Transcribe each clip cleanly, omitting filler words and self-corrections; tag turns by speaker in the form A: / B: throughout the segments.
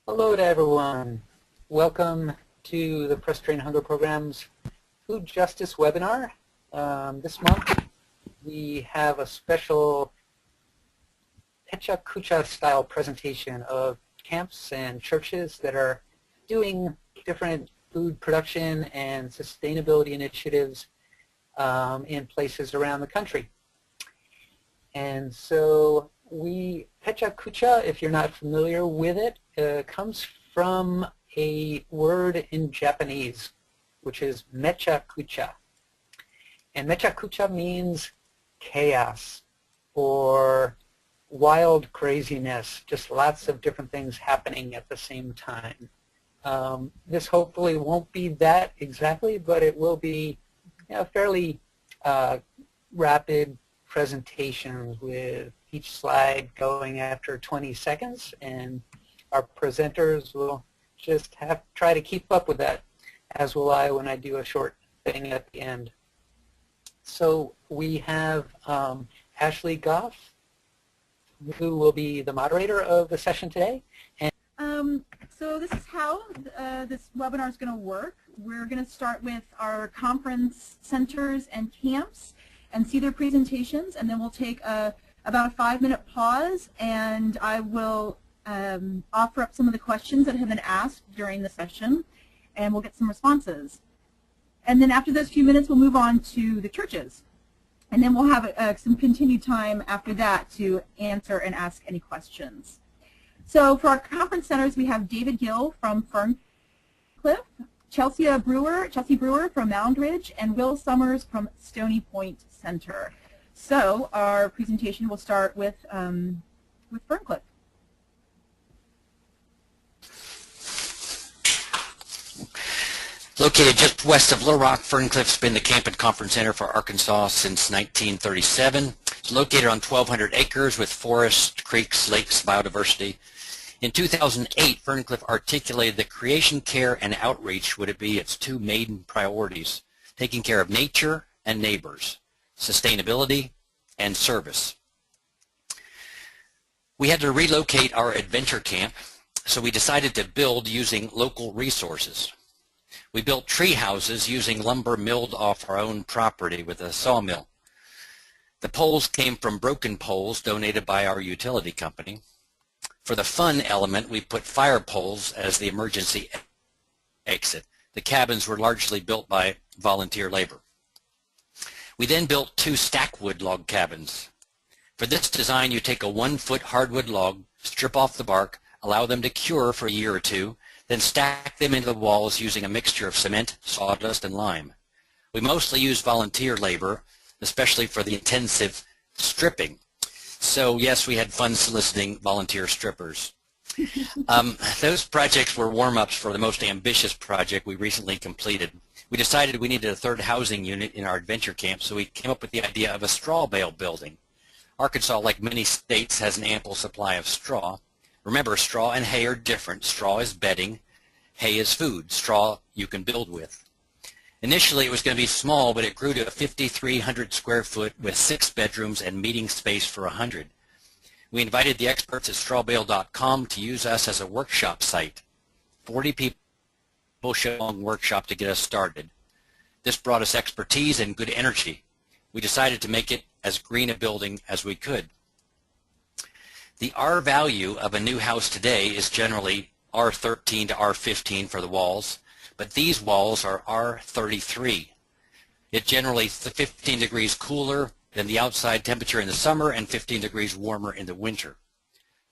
A: Hello to everyone. Welcome to the Presbyterian Hunger Program's Food Justice webinar. This month we have a special Pecha Kucha style presentation of camps and churches that are doing different food production and sustainability initiatives in places around the country. And so Pecha Kucha, if you're not familiar with it, comes from a word in Japanese, which is mecha kucha. And mecha kucha means chaos or wild craziness, just lots of different things happening at the same time. This hopefully won't be that exactly, but it will be fairly rapid presentations with each slide going after 20 seconds, and our presenters will just try to keep up with that, as will I when I do a short thing at the end. So we have Ashley Goff, who will be the moderator of the session today. And
B: so this is how this webinar is going to work. We're going to start with our conference centers and camps and see their presentations, and then we'll take about a 5-minute pause, and I will offer up some of the questions that have been asked during the session, and we'll get some responses. And then after those few minutes, we'll move on to the churches. And then we'll have some continued time after that to answer and ask any questions. So for our conference centers, we have David Gill from Ferncliff, Chelsea Brewer from Mound Ridge, and Will Summers from Stony Point Center. So our presentation will start with Ferncliff.
C: Located just west of Little Rock, Ferncliff's been the Camp and Conference Center for Arkansas since 1937. It's located on 1,200 acres with forests, creeks, lakes, biodiversity. In 2008, Ferncliff articulated that creation, care, and outreach would be its two main priorities, taking care of nature and neighbors, sustainability and service. We had to relocate our adventure camp, so we decided to build using local resources. We built tree houses using lumber milled off our own property with a sawmill. The poles came from broken poles donated by our utility company. For the fun element, we put fire poles as the emergency exit. The cabins were largely built by volunteer labor. We then built 2 stackwood log cabins. For this design, you take a 1-foot hardwood log, strip off the bark, allow them to cure for a year or two, then stack them into the walls using a mixture of cement, sawdust, and lime. We mostly use volunteer labor, especially for the intensive stripping. So yes, we had fun soliciting volunteer strippers. Those projects were warm-ups for the most ambitious project we recently completed. We decided we needed a 3rd housing unit in our adventure camp, so we came up with the idea of a straw bale building. Arkansas, like many states, has an ample supply of straw. Remember, straw and hay are different. Straw is bedding, hay is food. Straw you can build with. Initially, it was going to be small, but it grew to a 5,300 square foot with 6 bedrooms and meeting space for 100. We invited the experts at strawbale.com to use us as a workshop site. 40 people showed a long workshop to get us started. This brought us expertise and good energy. We decided to make it as green a building as we could. The R value of a new house today is generally R13 to R15 for the walls, but these walls are R33. It's generally 15 degrees cooler than the outside temperature in the summer and 15 degrees warmer in the winter.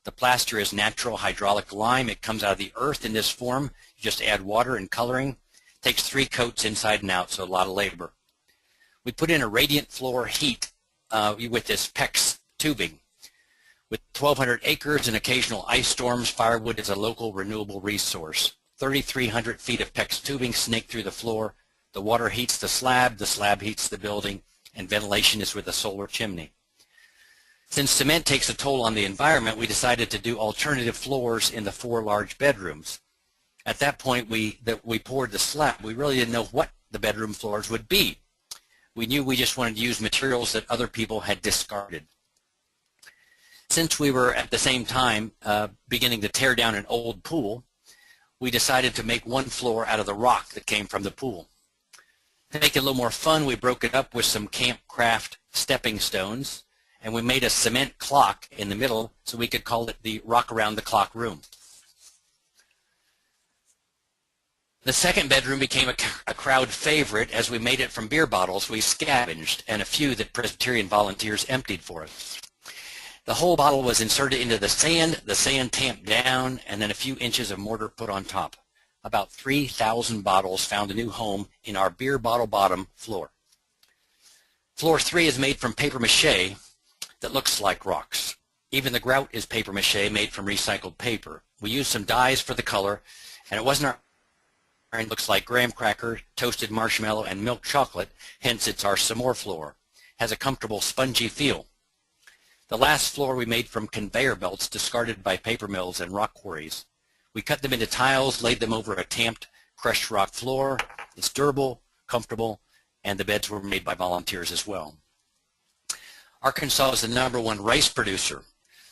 C: The plaster is natural hydraulic lime. It comes out of the earth in this form. You just add water and coloring. It takes 3 coats inside and out, so a lot of labor. We put in a radiant floor heat with this PEX tubing. With 1,200 acres and occasional ice storms, firewood is a local renewable resource. 3,300 feet of PEX tubing snake through the floor. The water heats the slab heats the building, and ventilation is with a solar chimney. Since cement takes a toll on the environment, we decided to do alternative floors in the 4 large bedrooms. At that point, we poured the slab. We really didn't know what the bedroom floors would be. We knew we just wanted to use materials that other people had discarded. Since we were at the same time beginning to tear down an old pool, we decided to make one floor out of the rock that came from the pool. To make it a little more fun, we broke it up with some campcraft stepping stones, and we made a cement clock in the middle so we could call it the Rock Around the Clock room. The second bedroom became a crowd favorite as we made it from beer bottles we scavenged and a few that Presbyterian volunteers emptied for us. The whole bottle was inserted into the sand tamped down, and then a few inches of mortar put on top. About 3,000 bottles found a new home in our beer bottle bottom floor. Floor 3 is made from paper mache that looks like rocks. Even the grout is paper mache made from recycled paper. We used some dyes for the color, and it wasn't our It looks like graham cracker, toasted marshmallow, and milk chocolate, hence it's our s'more floor. Has a comfortable spongy feel. The last floor we made from conveyor belts discarded by paper mills and rock quarries. We cut them into tiles, laid them over a tamped, crushed rock floor. It's durable, comfortable, and the beds were made by volunteers as well. Arkansas is the #1 rice producer,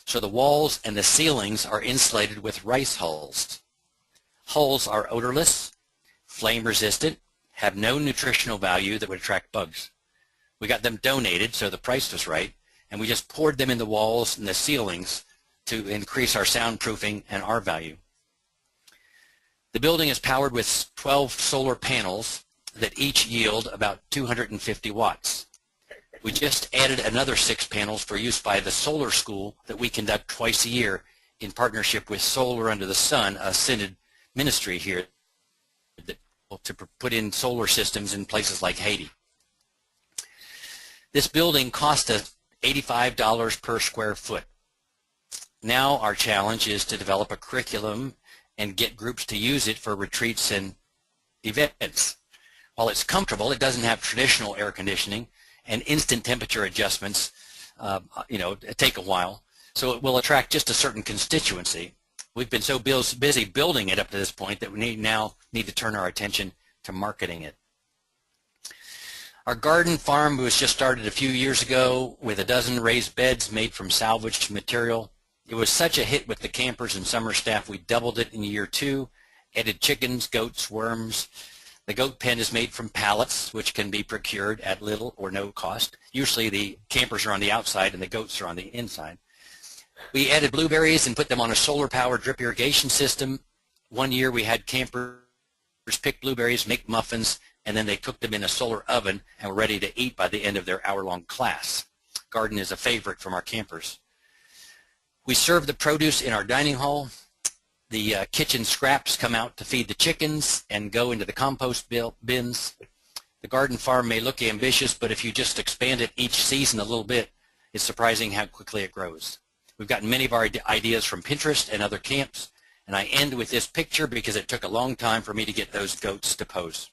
C: so the walls and the ceilings are insulated with rice hulls. Hulls are odorless, flame resistant, have no nutritional value that would attract bugs. We got them donated, so the price was right, and we just poured them in the walls and the ceilings to increase our soundproofing and R value. The building is powered with 12 solar panels that each yield about 250 watts. We just added another 6 panels for use by the solar school that we conduct twice a year in partnership with Solar Under the Sun, a synod ministry here to put in solar systems in places like Haiti. This building cost us $85 per square foot. Now our challenge is to develop a curriculum and get groups to use it for retreats and events. While it's comfortable, it doesn't have traditional air conditioning, and instant temperature adjustments take a while, so it will attract just a certain constituency. We've been so busy building it up to this point that we now need to turn our attention to marketing it. Our garden farm was just started a few years ago with a dozen raised beds made from salvaged material. It was such a hit with the campers and summer staff, we doubled it in year 2, added chickens, goats, worms. The goat pen is made from pallets, which can be procured at little or no cost. Usually the campers are on the outside and the goats are on the inside. We added blueberries and put them on a solar-powered drip irrigation system. One year we had campers pick blueberries, make muffins, and then they cooked them in a solar oven and were ready to eat by the end of their hour-long class. Garden is a favorite from our campers. We serve the produce in our dining hall. The kitchen scraps come out to feed the chickens and go into the compost bins. The garden farm may look ambitious, but if you just expand it each season a little bit, it's surprising how quickly it grows. We've gotten many of our ideas from Pinterest and other camps, and I end with this picture because it took a long time for me to get those goats to pose.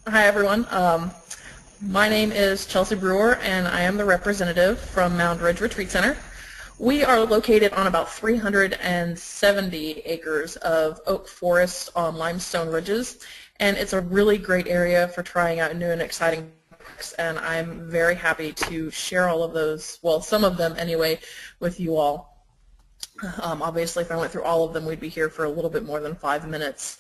D: Hi everyone, my name is Chelsea Brewer and I am the representative from Mound Ridge Retreat Center. We are located on about 370 acres of oak forest on limestone ridges, and it's a really great area for trying out new and exciting projects, and I'm very happy to share all of those, well, some of them anyway, with you all. Obviously if I went through all of them we'd be here for a little bit more than 5 minutes.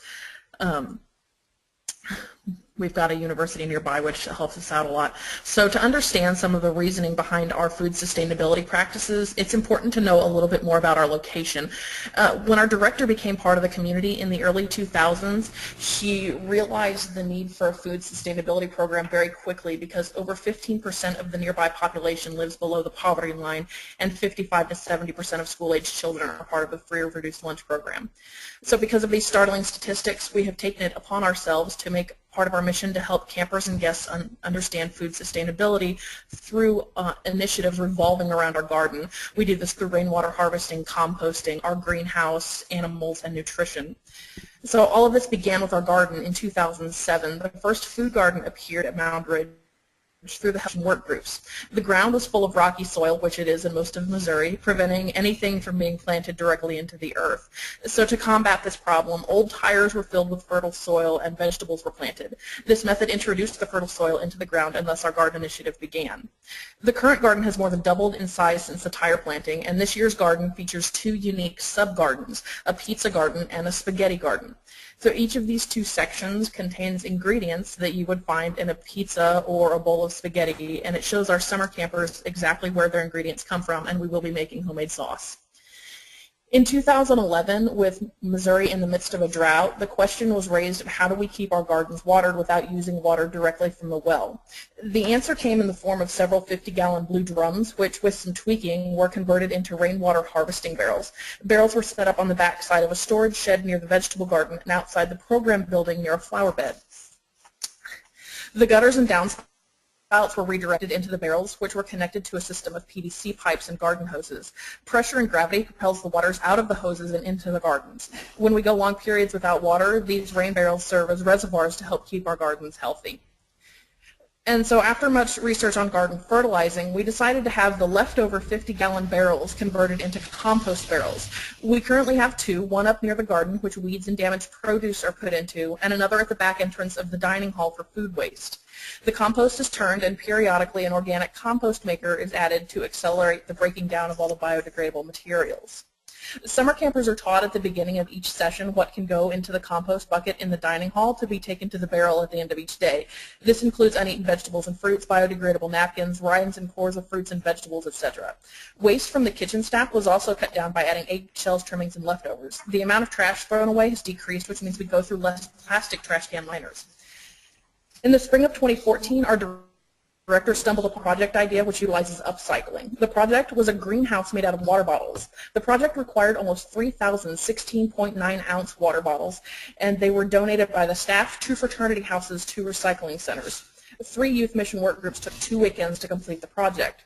D: We've got a university nearby which helps us out a lot. So to understand some of the reasoning behind our food sustainability practices, it's important to know a little bit more about our location. When our director became part of the community in the early 2000s, he realized the need for a food sustainability program very quickly because over 15% of the nearby population lives below the poverty line and 55 to 70% of school-aged children are part of the free or reduced lunch program. So because of these startling statistics, we have taken it upon ourselves to make part of our mission to help campers and guests understand food sustainability through initiatives revolving around our garden. We do this through rainwater harvesting, composting, our greenhouse, animals, and nutrition. So all of this began with our garden in 2007. The first food garden appeared at Mound Ridge through the work groups. The ground was full of rocky soil, which it is in most of Missouri, preventing anything from being planted directly into the earth. So to combat this problem, old tires were filled with fertile soil and vegetables were planted. This method introduced the fertile soil into the ground, and thus our garden initiative began. The current garden has more than doubled in size since the tire planting, and this year's garden features 2 unique sub-gardens, a pizza garden and a spaghetti garden. So each of these 2 sections contains ingredients that you would find in a pizza or a bowl of spaghetti, and it shows our summer campers exactly where their ingredients come from, and we will be making homemade sauce. In 2011, with Missouri in the midst of a drought, the question was raised of how do we keep our gardens watered without using water directly from the well. The answer came in the form of several 50-gallon blue drums, which with some tweaking were converted into rainwater harvesting barrels. Barrels were set up on the back side of a storage shed near the vegetable garden and outside the program building near a flower bed. The gutters and downspouts were redirected into the barrels, which were connected to a system of PVC pipes and garden hoses. Pressure and gravity propels the waters out of the hoses and into the gardens. When we go long periods without water, these rain barrels serve as reservoirs to help keep our gardens healthy. And so after much research on garden fertilizing, we decided to have the leftover 50-gallon barrels converted into compost barrels. We currently have 2, one up near the garden, which weeds and damaged produce are put into, and another at the back entrance of the dining hall for food waste. The compost is turned, and periodically an organic compost maker is added to accelerate the breaking down of all the biodegradable materials. Summer campers are taught at the beginning of each session what can go into the compost bucket in the dining hall to be taken to the barrel at the end of each day. This includes uneaten vegetables and fruits, biodegradable napkins, rinds and cores of fruits and vegetables, etc. Waste from the kitchen staff was also cut down by adding eggshells, trimmings, and leftovers. The amount of trash thrown away has decreased, which means we go through less plastic trash can liners. In the spring of 2014, our director stumbled upon a project idea which utilizes upcycling. The project was a greenhouse made out of water bottles. The project required almost 3,000 16.9-ounce water bottles, and they were donated by the staff, 2 fraternity houses, 2 recycling centers. 3 youth mission work groups took 2 weekends to complete the project.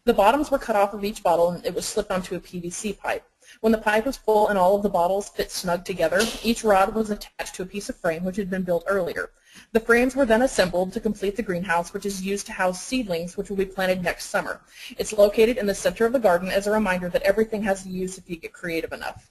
D: The bottoms were cut off of each bottle, and it was slipped onto a PVC pipe. When the pipe was full and all of the bottles fit snug together, each rod was attached to a piece of frame which had been built earlier. The frames were then assembled to complete the greenhouse, which is used to house seedlings which will be planted next summer. It's located in the center of the garden as a reminder that everything has a use if you get creative enough.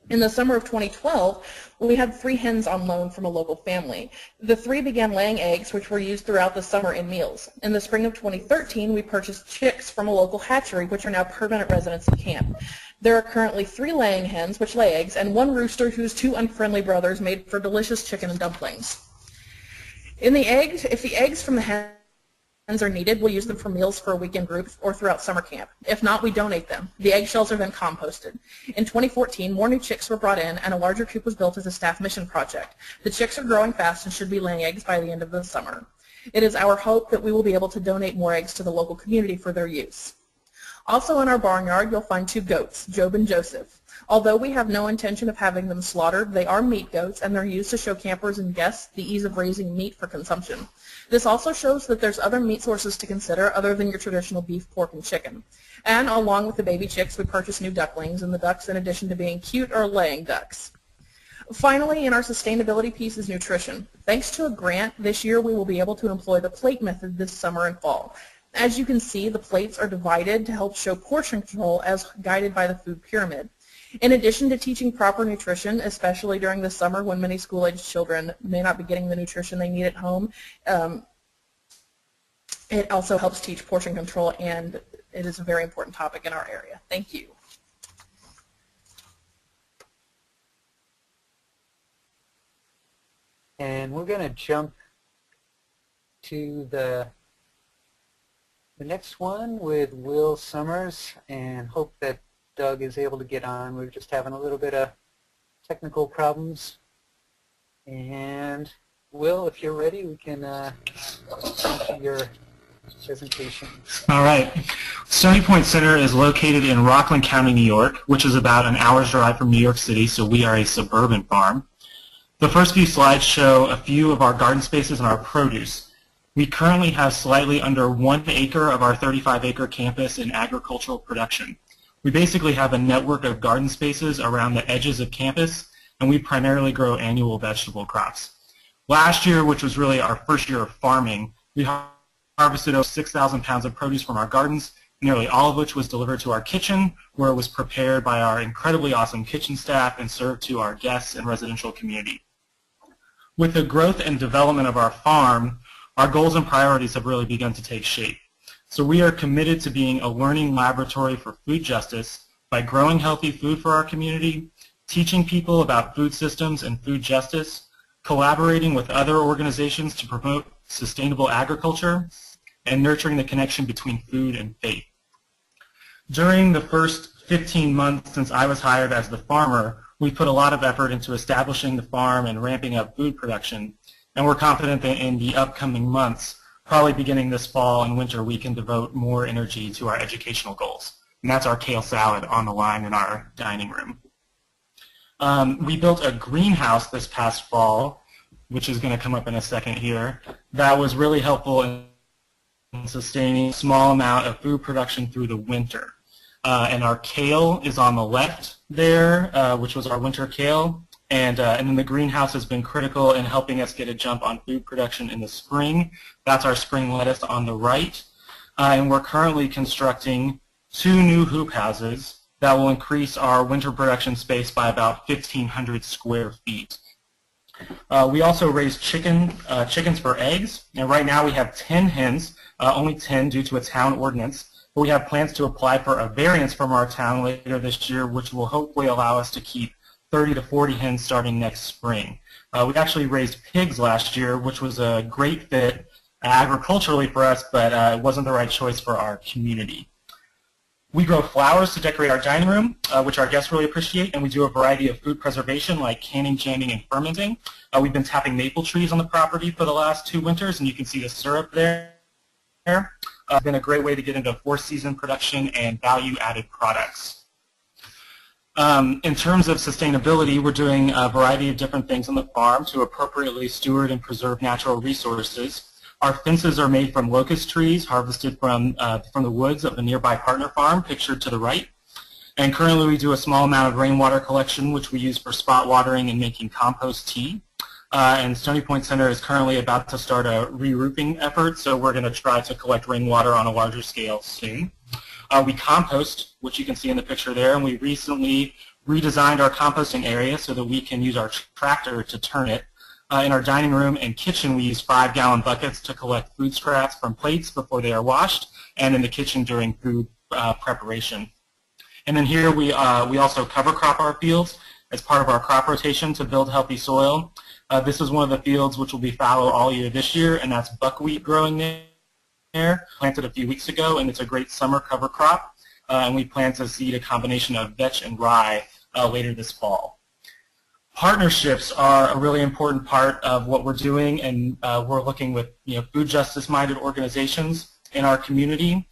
D: In the summer of 2012, we had 3 hens on loan from a local family. The 3 began laying eggs, which were used throughout the summer in meals. In the spring of 2013, we purchased chicks from a local hatchery, which are now permanent residents at camp. There are currently 3 laying hens, which lay eggs, and 1 rooster whose 2 unfriendly brothers made for delicious chicken and dumplings. If the eggs from the hens are needed, we'll use them for meals for a weekend group or throughout summer camp. If not, we donate them. The eggshells are then composted. In 2014, more new chicks were brought in, and a larger coop was built as a staff mission project. The chicks are growing fast and should be laying eggs by the end of the summer. It is our hope that we will be able to donate more eggs to the local community for their use. Also in our barnyard, you'll find 2 goats, Job and Joseph. Although we have no intention of having them slaughtered, they are meat goats, and they're used to show campers and guests the ease of raising meat for consumption. This also shows that there's other meat sources to consider other than your traditional beef, pork, and chicken. And along with the baby chicks, we purchased new ducklings, and the ducks, in addition to being cute, are laying ducks. Finally, in our sustainability piece is nutrition. Thanks to a grant, this year we will be able to employ the plate method this summer and fall. As you can see, the plates are divided to help show portion control as guided by the food pyramid. In addition to teaching proper nutrition, especially during the summer when many school-aged children may not be getting the nutrition they need at home, it also helps teach portion control, and it is a very important topic in our area. Thank you.
A: And we're going to jump to the next one with Will Summers, and hope that Doug is able to get on. We're just having a little bit of technical problems. And Will, if you're ready, we can to your presentation.
E: All right. Stony Point Center is located in Rockland County, New York, which is about an hour's drive from New York City, so we are a suburban farm. The first few slides show a few of our garden spaces and our produce. We currently have slightly under 1 acre of our 35-acre campus in agricultural production. We basically have a network of garden spaces around the edges of campus, and we primarily grow annual vegetable crops. Last year, which was really our first year of farming, we harvested over 6,000 pounds of produce from our gardens, nearly all of which was delivered to our kitchen, where it was prepared by our incredibly awesome kitchen staff and served to our guests and residential community. With the growth and development of our farm, our goals and priorities have really begun to take shape. So we are committed to being a learning laboratory for food justice by growing healthy food for our community, teaching people about food systems and food justice, collaborating with other organizations to promote sustainable agriculture, and nurturing the connection between food and faith. During the first 15 months since I was hired as the farmer, we put a lot of effort into establishing the farm and ramping up food production, and we're confident that in the upcoming months, probably beginning this fall and winter, we can devote more energy to our educational goals. And that's our kale salad on the line in our dining room. We built a greenhouse this past fall, which is going to come up in a second here, that was really helpful in sustaining a small amount of food production through the winter. And our kale is on the left there, which was our winter kale. And then the greenhouse has been critical in helping us get a jump on food production in the spring. That's our spring lettuce on the right. And we're currently constructing 2 new hoop houses that will increase our winter production space by about 1,500 square feet. We also raise chickens for eggs, and right now we have 10 hens, only 10 due to a town ordinance. But we have plans to apply for a variance from our town later this year, which will hopefully allow us to keep 30 to 40 hens starting next spring. We actually raised pigs last year, which was a great fit agriculturally for us, but it wasn't the right choice for our community. We grow flowers to decorate our dining room, which our guests really appreciate, and we do a variety of food preservation like canning, jamming, and fermenting. We've been tapping maple trees on the property for the last 2 winters, and you can see the syrup there. It's been a great way to get into 4-season production and value-added products. In terms of sustainability, we're doing a variety of different things on the farm to appropriately steward and preserve natural resources. Our fences are made from locust trees harvested from the woods of a nearby partner farm, pictured to the right. And currently we do a small amount of rainwater collection, which we use for spot watering and making compost tea. And Stony Point Center is currently about to start a re-roofing effort, so we're going to try to collect rainwater on a larger scale soon. We compost, which you can see in the picture there, and we recently redesigned our composting area so that we can use our tractor to turn it. In our dining room and kitchen, we use 5-gallon buckets to collect food scraps from plates before they are washed, and in the kitchen during food preparation. And then here we also cover crop our fields as part of our crop rotation to build healthy soil. This is one of the fields which will be fallow all year this year, and that's buckwheat growing there, planted a few weeks ago, and it's a great summer cover crop. And we plan to seed a combination of vetch and rye later this fall. Partnerships are a really important part of what we're doing, and we're looking with food justice-minded organizations in our community,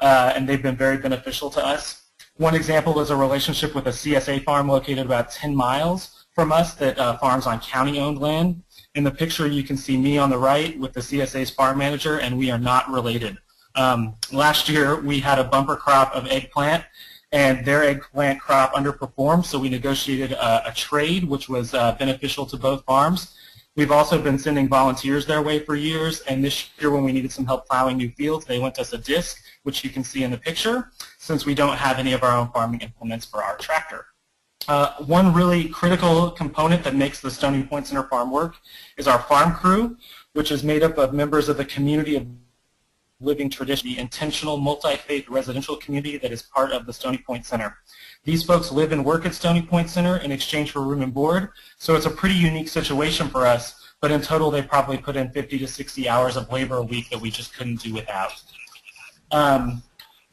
E: and they've been very beneficial to us. One example is a relationship with a CSA farm located about 10 miles from us that farms on county-owned land. In the picture, you can see me on the right with the CSA's farm manager, and we are not related. Last year, we had a bumper crop of eggplant, and their eggplant crop underperformed, so we negotiated a trade, which was beneficial to both farms. We've also been sending volunteers their way for years, and this year when we needed some help plowing new fields, they lent us a disc, which you can see in the picture, since we don't have any of our own farming implements for our tractor. One really critical component that makes the Stony Point Center farm work is our farm crew, which is made up of members of the community of living tradition, the intentional multi-faith residential community that is part of the Stony Point Center. These folks live and work at Stony Point Center in exchange for room and board, so it's a pretty unique situation for us, but in total they probably put in 50 to 60 hours of labor a week that we just couldn't do without.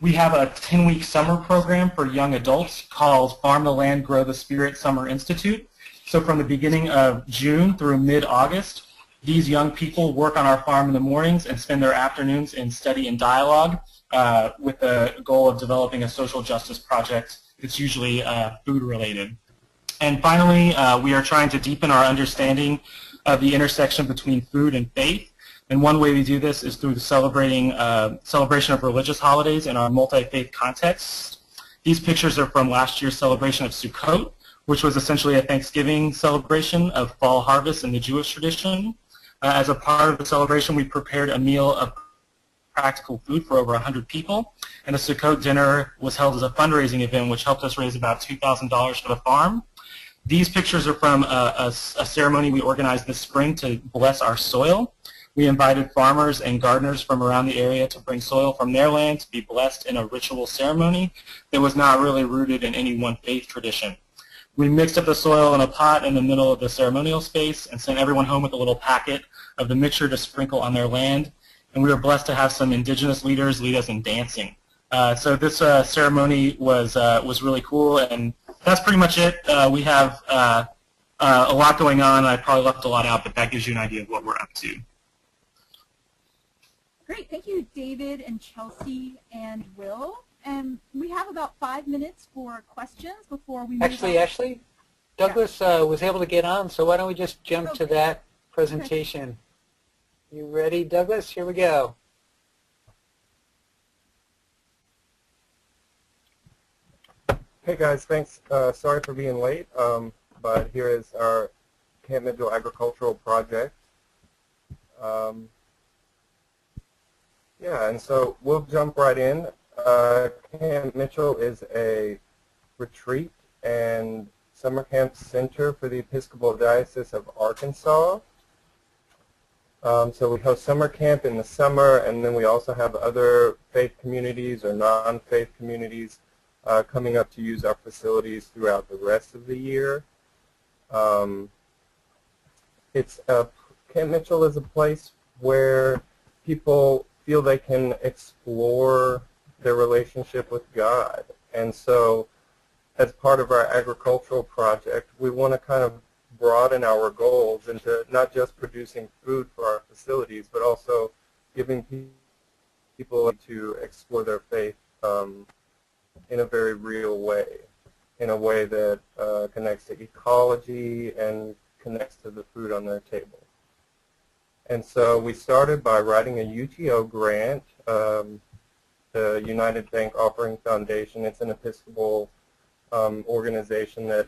E: We have a 10-week summer program for young adults called Farm the Land, Grow the Spirit Summer Institute. So from the beginning of June through mid-August, these young people work on our farm in the mornings and spend their afternoons in study and dialogue with the goal of developing a social justice project that's usually food-related. And finally, we are trying to deepen our understanding of the intersection between food and faith. And one way we do this is through the celebration of religious holidays in our multi-faith context. These pictures are from last year's celebration of Sukkot, which was essentially a Thanksgiving celebration of fall harvest in the Jewish tradition. As a part of the celebration, we prepared a meal of practical food for over 100 people. And the Sukkot dinner was held as a fundraising event, which helped us raise about $2,000 for the farm. These pictures are from a ceremony we organized this spring to bless our soil. We invited farmers and gardeners from around the area to bring soil from their land to be blessed in a ritual ceremony that was not really rooted in any one faith tradition. We mixed up the soil in a pot in the middle of the ceremonial space and sent everyone home with a little packet of the mixture to sprinkle on their land. And we were blessed to have some indigenous leaders lead us in dancing. So this ceremony was really cool, and that's pretty much it. We have a lot going on. I probably left a lot out, but that gives you an idea of what we're up to.
B: Great, thank you, David and Chelsea and Will. And we have about 5 minutes for questions before we move on.
A: Actually, Douglas was able to get on, so why don't we just jump to that presentation. You ready, Douglas? Here we go.
F: Hey guys, thanks. Sorry for being late, but here is our Camp Mitchell agricultural project. Yeah, and so we'll jump right in. Camp Mitchell is a retreat and summer camp center for the Episcopal Diocese of Arkansas. So we host summer camp in the summer, and then we also have other faith communities or non-faith communities coming up to use our facilities throughout the rest of the year. Camp Mitchell is a place where people feel they can explore their relationship with God. And so as part of our agricultural project, we want to kind of broaden our goals into not just producing food for our facilities, but also giving people to explore their faith in a very real way, in a way that connects to ecology and connects to the food on their table. And so we started by writing a UTO grant, the United Bank Offering Foundation. It's an Episcopal organization that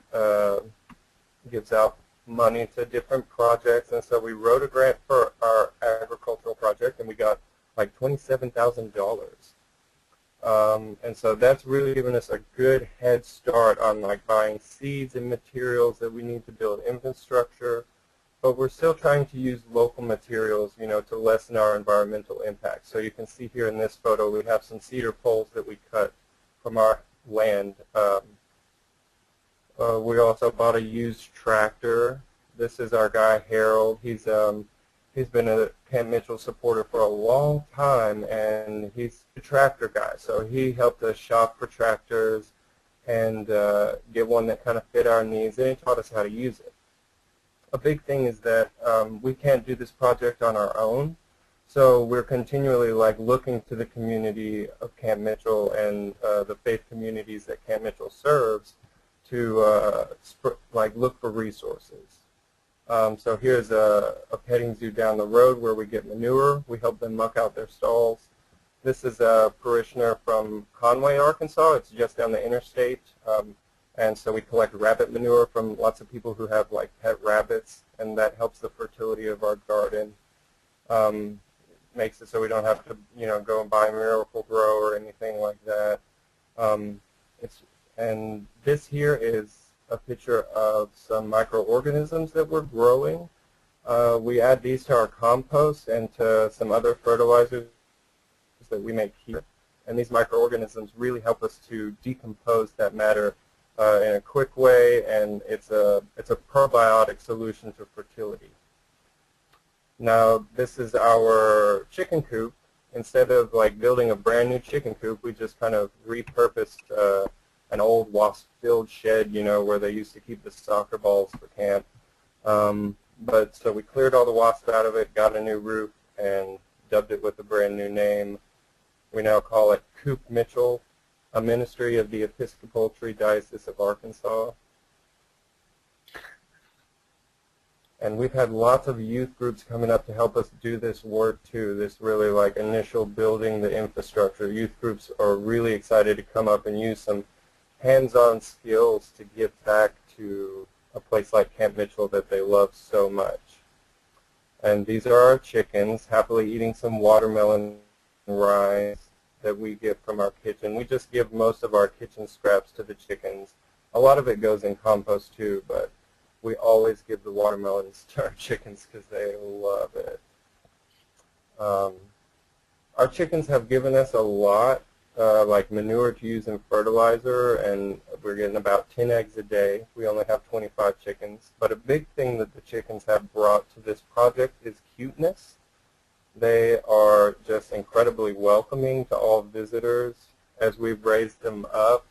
F: gives out money to different projects. And so we wrote a grant for our agricultural project, and we got like $27,000. And so that's really given us a good head start on like buying seeds and materials that we need to build infrastructure. But we're still trying to use local materials, you know, to lessen our environmental impact. So you can see here in this photo, we have some cedar poles that we cut from our land. We also bought a used tractor. This is our guy Harold. He's been a Camp Mitchell supporter for a long time, and he's a tractor guy. So he helped us shop for tractors and get one that kind of fit our needs, and he taught us how to use it. A big thing is that we can't do this project on our own, so we're continually like looking to the community of Camp Mitchell and the faith communities that Camp Mitchell serves to like look for resources. So here's a petting zoo down the road where we get manure. We help them muck out their stalls. This is a parishioner from Conway, Arkansas. It's just down the interstate. And so we collect rabbit manure from lots of people who have like pet rabbits, and that helps the fertility of our garden. Makes it so we don't have to, you know, go and buy Miracle-Gro or anything like that. And this here is a picture of some microorganisms that we're growing. We add these to our compost and to some other fertilizers that we make here. And these microorganisms really help us to decompose that matter in a quick way, and it's a probiotic solution to fertility. Now, this is our chicken coop. Instead of like building a brand new chicken coop, we just kind of repurposed an old wasp-filled shed, you know, where they used to keep the soccer balls for camp. But so we cleared all the wasps out of it, got a new roof, and dubbed it with a brand new name. We now call it Coop Mitchell, a ministry of the Episcopal Diocese of Arkansas. And we've had lots of youth groups coming up to help us do this work too, this really like initial building the infrastructure. Youth groups are really excited to come up and use some hands-on skills to give back to a place like Camp Mitchell that they love so much. And these are our chickens, happily eating some watermelon rice that we get from our kitchen. We just give most of our kitchen scraps to the chickens. A lot of it goes in compost too, but we always give the watermelons to our chickens because they love it. Our chickens have given us a lot, like manure to use in fertilizer, and we're getting about 10 eggs a day. We only have 25 chickens. But a big thing that the chickens have brought to this project is cuteness. They are just incredibly welcoming to all visitors. As we've raised them up,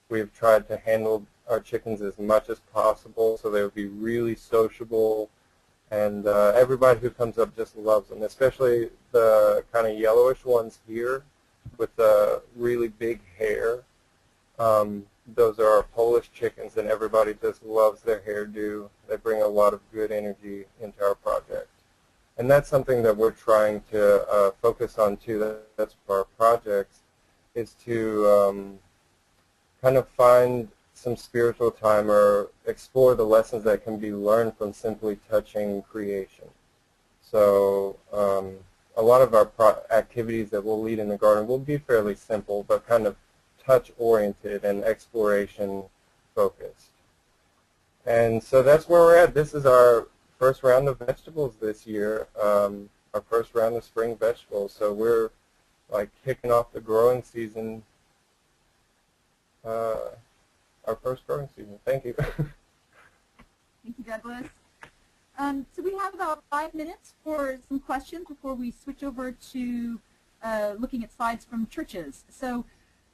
F: we've tried to handle our chickens as much as possible so they would be really sociable, and everybody who comes up just loves them, especially the kind of yellowish ones here with the really big hair. Those are our Polish chickens, and everybody just loves their hairdo. They bring a lot of good energy into our project. And that's something that we're trying to focus on too. That's for our projects, is to kind of find some spiritual time or explore the lessons that can be learned from simply touching creation. So a lot of our activities that we'll lead in the garden will be fairly simple, but kind of touch-oriented and exploration-focused. And so that's where we're at. This is our first round of vegetables this year, our first round of spring vegetables. So we're like kicking off the growing season, our first growing season. Thank you.
B: Thank you, Douglas. So we have about 5 minutes for some questions before we switch over to looking at slides from churches. So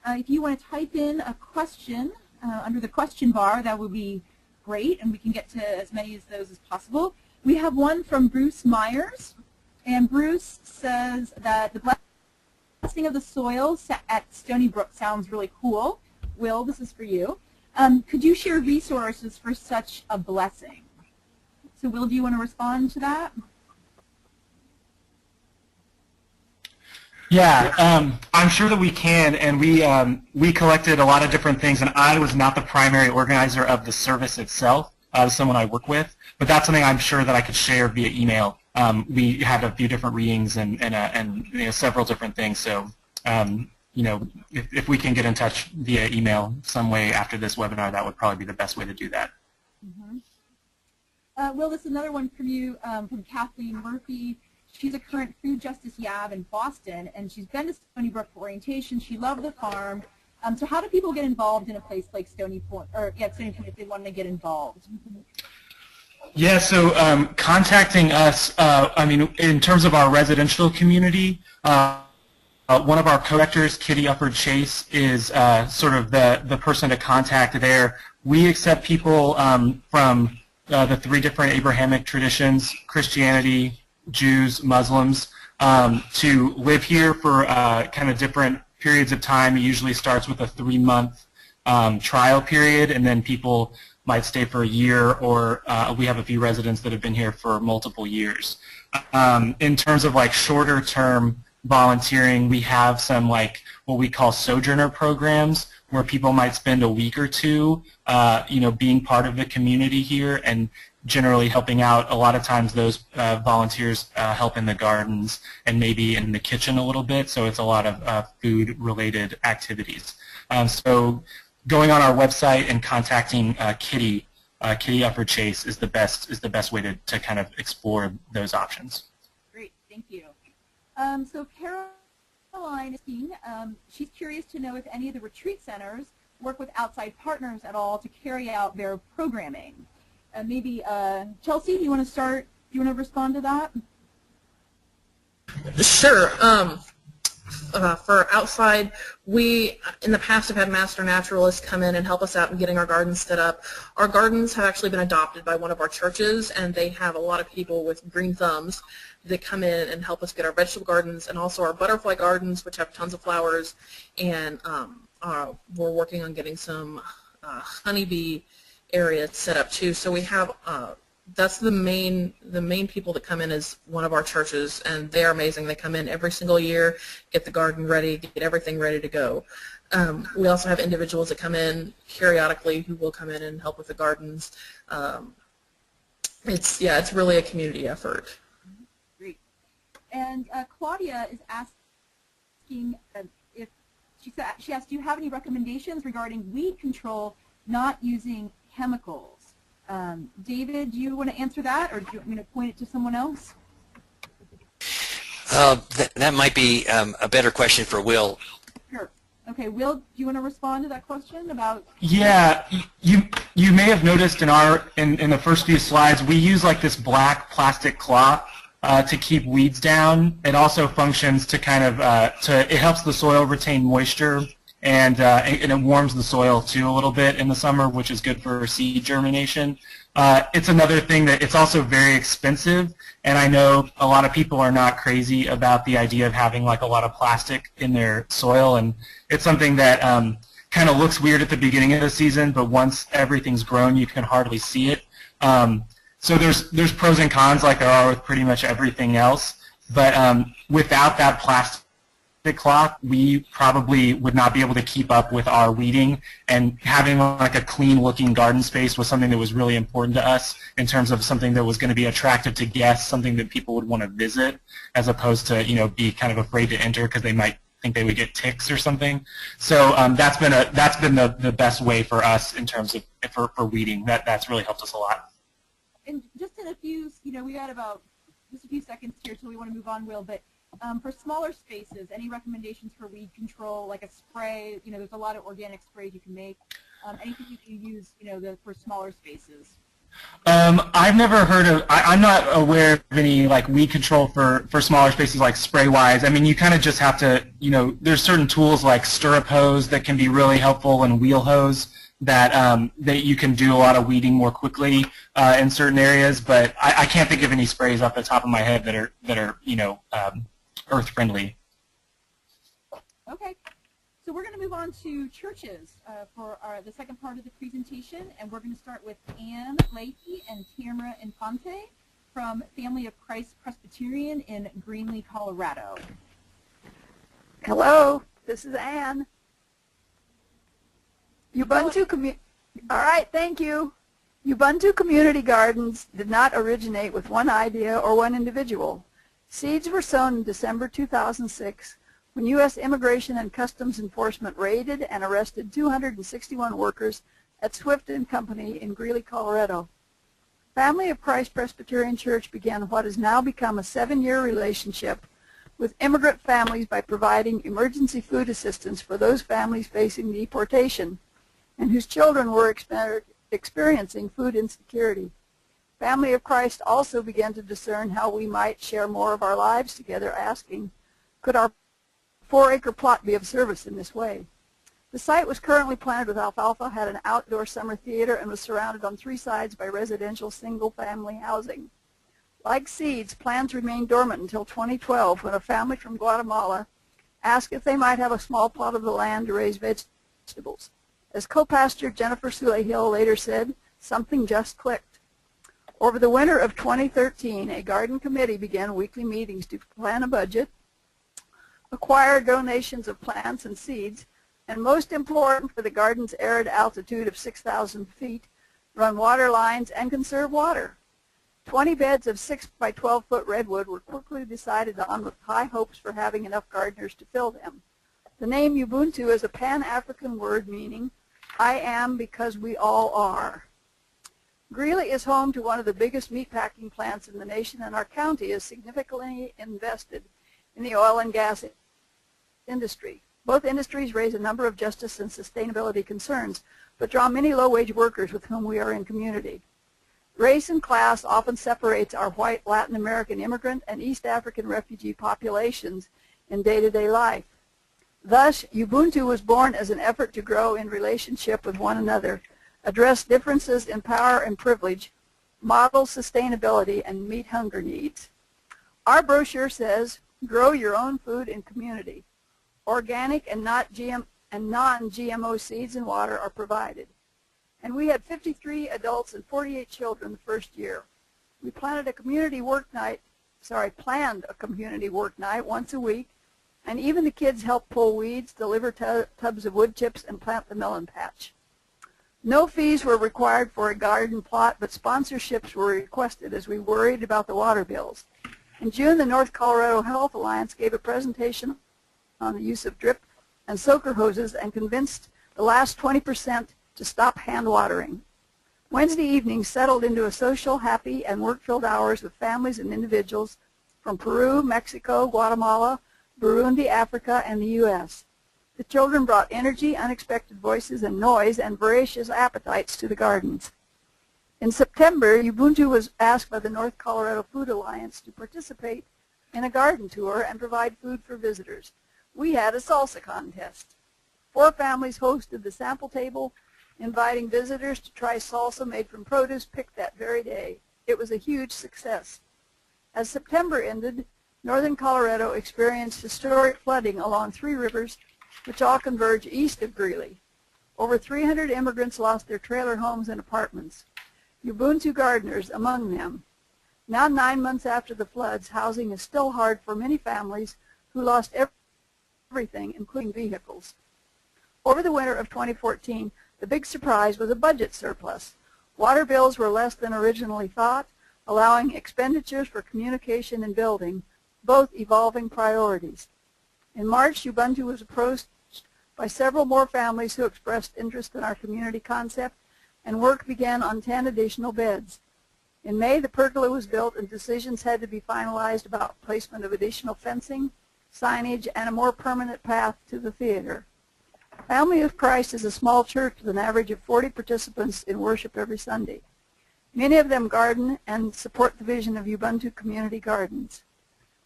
B: if you want to type in a question under the question bar, that would be great, and we can get to as many of those as possible. We have one from Bruce Myers, and Bruce says that the blessing of the soil at Stony Brook sounds really cool. Will, this is for you. Could you share resources for such a blessing? So Will, do you want to respond to that?
E: Yeah, I'm sure that we can, and we collected a lot of different things, and I was not the primary organizer of the service itself. Someone I work with, but that's something I'm sure that I could share via email. We had a few different readings and you know, several different things, so you know, if we can get in touch via email some way after this webinar, that would probably be the best way to do that.
B: Mm-hmm. Will, this is another one from you, from Kathleen Murphy. She's a current food justice YAB in Boston, and she's been to Stony Brook for orientation. She loved the farm. So how do people get involved in a place like Stony Point, or Stony Point if they want to get involved?
E: Yeah, so contacting us, I mean, in terms of our residential community, one of our co-directors, Kitty Uppard Chase, is sort of the person to contact there. We accept people from the 3 different Abrahamic traditions, Christianity, Jews, Muslims, to live here for kind of different periods of time. It usually starts with a 3-month trial period, and then people might stay for a year, or we have a few residents that have been here for multiple years. In terms of like shorter term volunteering, we have some like what we call sojourner programs where people might spend a week or two you know, being part of the community here and generally helping out. A lot of times those volunteers help in the gardens and maybe in the kitchen a little bit, so it's a lot of food related activities. So going on our website and contacting Kitty Uppard Chase is the best way to kind of explore those options.
B: Great, thank you. So Caroline is asking, she's curious to know if any of the retreat centers work with outside partners at all to carry out their programming. Maybe Chelsea, do you want to start? Do you want to respond to that?
D: Sure. For outside, we in the past have had master naturalists come in and help us out in getting our gardens set up. Our gardens have actually been adopted by one of our churches, and they have a lot of people with green thumbs that come in and help us get our vegetable gardens and also our butterfly gardens, which have tons of flowers. And we're working on getting some honeybee area set up too. So we have that's the main people that come in is one of our churches, and they're amazing. They come in every single year, get the garden ready, get everything ready to go. We also have individuals that come in periodically who will come in and help with the gardens. It's really a community effort.
B: Great. And Claudia is asking if she asked, do you have any recommendations regarding weed control not using chemicals? David, do you want to answer that, or do you want me to point it to someone else?
C: That might be a better question for Will.
B: Sure. Okay, Will, do you want to respond to that question about?
E: Yeah, you may have noticed in the first few slides we use like this black plastic cloth to keep weeds down. It also functions to kind of it helps the soil retain moisture, and it warms the soil too a little bit in the summer, which is good for seed germination. It's another thing that it's also very expensive, and I know a lot of people are not crazy about the idea of having like a lot of plastic in their soil, and it's something that kind of looks weird at the beginning of the season, but once everything's grown, you can hardly see it. So there's pros and cons like there are with pretty much everything else, but without that plastic cloth, we probably would not be able to keep up with our weeding, and having like a clean looking garden space was something that was really important to us in terms of something that was going to be attractive to guests, something that people would want to visit, as opposed to, you know, be kind of afraid to enter because they might think they would get ticks or something. So that's been the best way for us in terms of for weeding. That's really helped us a lot.
B: And just in a few, you know, we got about just a few seconds here till we want to move on, Will, but for smaller spaces, any recommendations for weed control, like a spray? You know, there's a lot of organic sprays you can make. Anything you can use, you know, for smaller spaces?
E: I've never heard of, I'm not aware of any like weed control for smaller spaces like spray-wise. I mean, you kind of just have to, you know, there's certain tools like stirrup hose that can be really helpful, and wheel hose that you can do a lot of weeding more quickly in certain areas, but I can't think of any sprays off the top of my head that are you know, earth friendly.
B: Okay, so we're going to move on to churches for the second part of the presentation, and we're going to start with Ann Leahy and Tamara Infante from Family of Christ Presbyterian in Greenlee, Colorado.
G: Hello, this is Ann. All right, thank you. Ubuntu Community Gardens did not originate with one idea or one individual. Seeds were sown in December 2006 when U.S. Immigration and Customs Enforcement raided and arrested 261 workers at Swift & Company in Greeley, Colorado. Family of Christ Presbyterian Church began what has now become a 7-year relationship with immigrant families by providing emergency food assistance for those families facing deportation and whose children were experiencing food insecurity. Family of Christ also began to discern how we might share more of our lives together, asking, could our 4-acre plot be of service in this way? The site was currently planted with alfalfa, had an outdoor summer theater, and was surrounded on 3 sides by residential single-family housing. Like seeds, plans remained dormant until 2012 when a family from Guatemala asked if they might have a small plot of the land to raise vegetables. As co-pastor Jennifer Sule-Hill later said, something just clicked. Over the winter of 2013, a garden committee began weekly meetings to plan a budget, acquire donations of plants and seeds, and most important for the garden's arid altitude of 6,000 feet, run water lines and conserve water. 20 beds of 6 by 12 foot redwood were quickly decided on with high hopes for having enough gardeners to fill them. The name Ubuntu is a Pan-African word meaning, I am because we all are. Greeley is home to one of the biggest meatpacking plants in the nation, and our county is significantly invested in the oil and gas industry. Both industries raise a number of justice and sustainability concerns, but draw many low-wage workers with whom we are in community. Race and class often separates our white Latin American immigrant and East African refugee populations in day-to-day life. Thus, Ubuntu was born as an effort to grow in relationship with one another, address differences in power and privilege, model sustainability, and meet hunger needs. Our brochure says, grow your own food in community. Organic and non-GMO seeds and water are provided. And we had 53 adults and 48 children the first year. We planned a community work night once a week, and even the kids helped pull weeds, deliver tubs of wood chips, and plant the melon patch. No fees were required for a garden plot, but sponsorships were requested as we worried about the water bills. In June, the North Colorado Health Alliance gave a presentation on the use of drip and soaker hoses and convinced the last 20% to stop hand watering. Wednesday evenings settled into a social, happy, and work-filled hours with families and individuals from Peru, Mexico, Guatemala, Burundi, Africa, and the U.S. The children brought energy, unexpected voices, and noise, and voracious appetites to the gardens. In September, Ubuntu was asked by the North Colorado Food Alliance to participate in a garden tour and provide food for visitors. We had a salsa contest. 4 families hosted the sample table, inviting visitors to try salsa made from produce picked that very day. It was a huge success. As September ended, northern Colorado experienced historic flooding along 3 rivers, which all converge east of Greeley. Over 300 immigrants lost their trailer homes and apartments, Ubuntu gardeners among them. Now 9 months after the floods, housing is still hard for many families who lost everything, including vehicles. Over the winter of 2014, the big surprise was a budget surplus. Water bills were less than originally thought, allowing expenditures for communication and building, both evolving priorities. In March, Ubuntu was approached by several more families who expressed interest in our community concept, and work began on 10 additional beds. In May, the pergola was built and decisions had to be finalized about placement of additional fencing, signage, and a more permanent path to the theater. Family of Christ is a small church with an average of 40 participants in worship every Sunday. Many of them garden and support the vision of Ubuntu Community Gardens.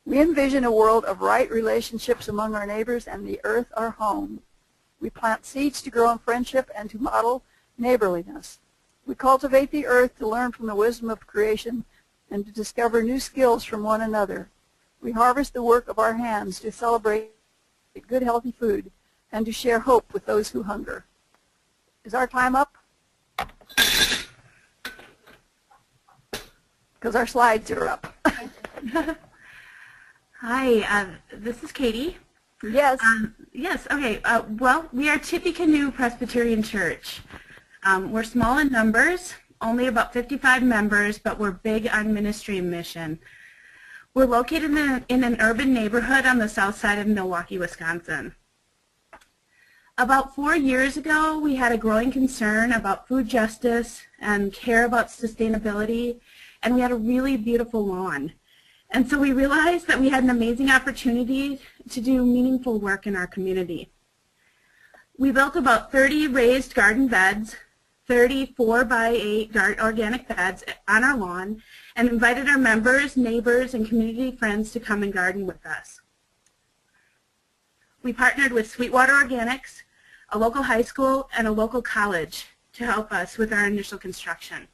G: We envision a world of right relationships among our neighbors and the earth our home. We plant seeds to grow in friendship and to model neighborliness. We cultivate the earth to learn from the wisdom of creation and to discover new skills from one another. We harvest the work of our hands to celebrate good, healthy food and to share hope with those who hunger. Is our time up? Because our slides are up.
H: Hi, this is Katie.
G: Yes.
H: Yes, okay. Well, we are Tippecanoe Presbyterian Church. We're small in numbers, only about 55 members, but we're big on ministry and mission. We're located in an urban neighborhood on the south side of Milwaukee, Wisconsin. About 4 years ago, we had a growing concern about food justice and care about sustainability, and we had a really beautiful lawn. And so we realized that we had an amazing opportunity to do meaningful work in our community. We built about 30 raised garden beds, 30 4x8 organic beds on our lawn, and invited our members, neighbors, and community friends to come and garden with us. We partnered with Sweetwater Organics, a local high school, and a local college to help us with our initial construction.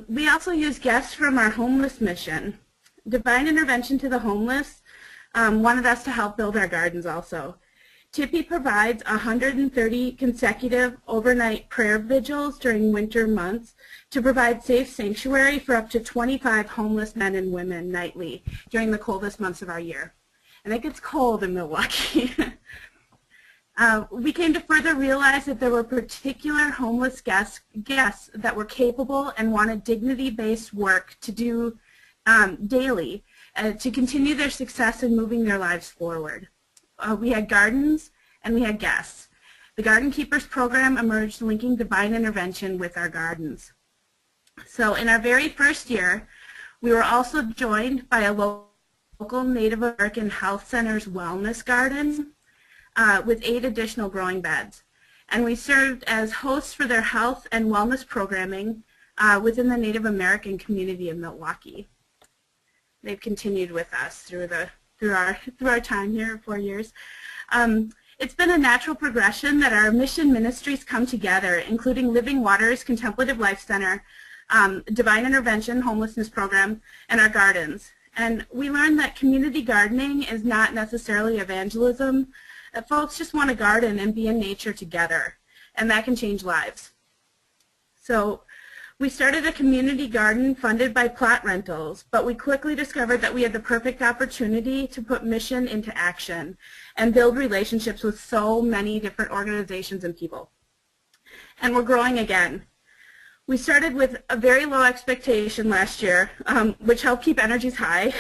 H: We also use guests from our homeless mission. Divine Intervention to the Homeless wanted us to help build our gardens also. Tippy provides 130 consecutive overnight prayer vigils during winter months to provide safe sanctuary for up to 25 homeless men and women nightly during the coldest months of our year. And it gets cold in Milwaukee. We came to further realize that there were particular homeless guests that were capable and wanted dignity-based work to do daily to continue their success in moving their lives forward. We had gardens and we had guests. The Garden Keepers program emerged, linking divine intervention with our gardens. So in our very first year, we were also joined by a local Native American Health Center's wellness garden with 8 additional growing beds. And we served as hosts for their health and wellness programming within the Native American community of Milwaukee. They've continued with us through our time here, 4 years. It's been a natural progression that our mission ministries come together, including Living Waters Contemplative Life Center, Divine Intervention Homelessness Program, and our gardens. And we learned that community gardening is not necessarily evangelism, that folks just want to garden and be in nature together, and that can change lives. So we started a community garden funded by plot rentals, but we quickly discovered that we had the perfect opportunity to put mission into action and build relationships with so many different organizations and people. And we're growing again. We started with a very low expectation last year, which helped keep energies high.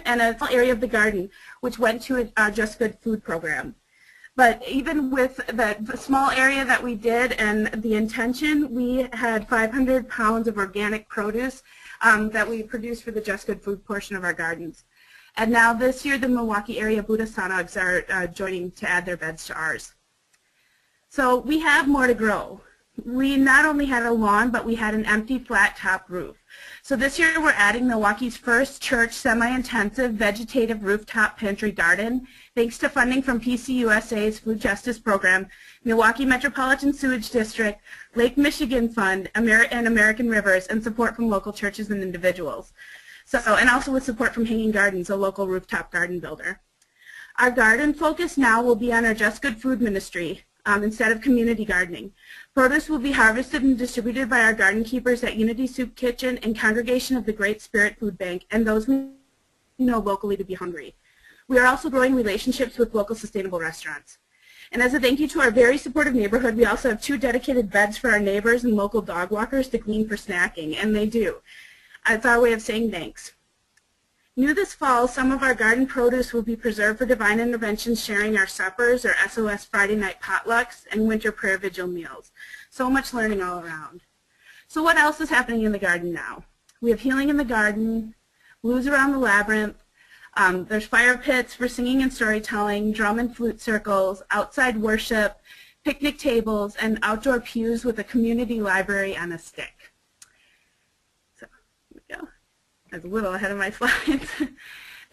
H: and a small area of the garden, which went to our Just Good food program. But even with the small area that we did and the intention, we had 500 pounds of organic produce that we produced for the Just Good food portion of our gardens. And now this year, the Milwaukee area Buddha Sanags are joining to add their beds to ours. So we have more to grow. We not only had a lawn, but we had an empty flat top roof. So this year we're adding Milwaukee's first church semi-intensive vegetative rooftop pantry garden, thanks to funding from PCUSA's Food Justice Program, Milwaukee Metropolitan Sewage District, Lake Michigan Fund, and American Rivers, and support from local churches and individuals. So, and also with support from Hanging Gardens, a local rooftop garden builder. Our garden focus now will be on our Just Good food ministry instead of community gardening. Produce will be harvested and distributed by our garden keepers at Unity Soup Kitchen and Congregation of the Great Spirit Food Bank, and those we know locally to be hungry. We are also growing relationships with local sustainable restaurants. And as a thank you to our very supportive neighborhood, we also have 2 dedicated beds for our neighbors and local dog walkers to glean for snacking, and they do. It's our way of saying thanks. New this fall, some of our garden produce will be preserved for Divine Interventions sharing our suppers or SOS Friday night potlucks and winter prayer vigil meals. So much learning all around. So what else is happening in the garden now? We have healing in the garden, blues around the labyrinth, there's fire pits for singing and storytelling, drum and flute circles, outside worship, picnic tables, and outdoor pews with a community library on a stick. So here we go. I was a little ahead of my slides.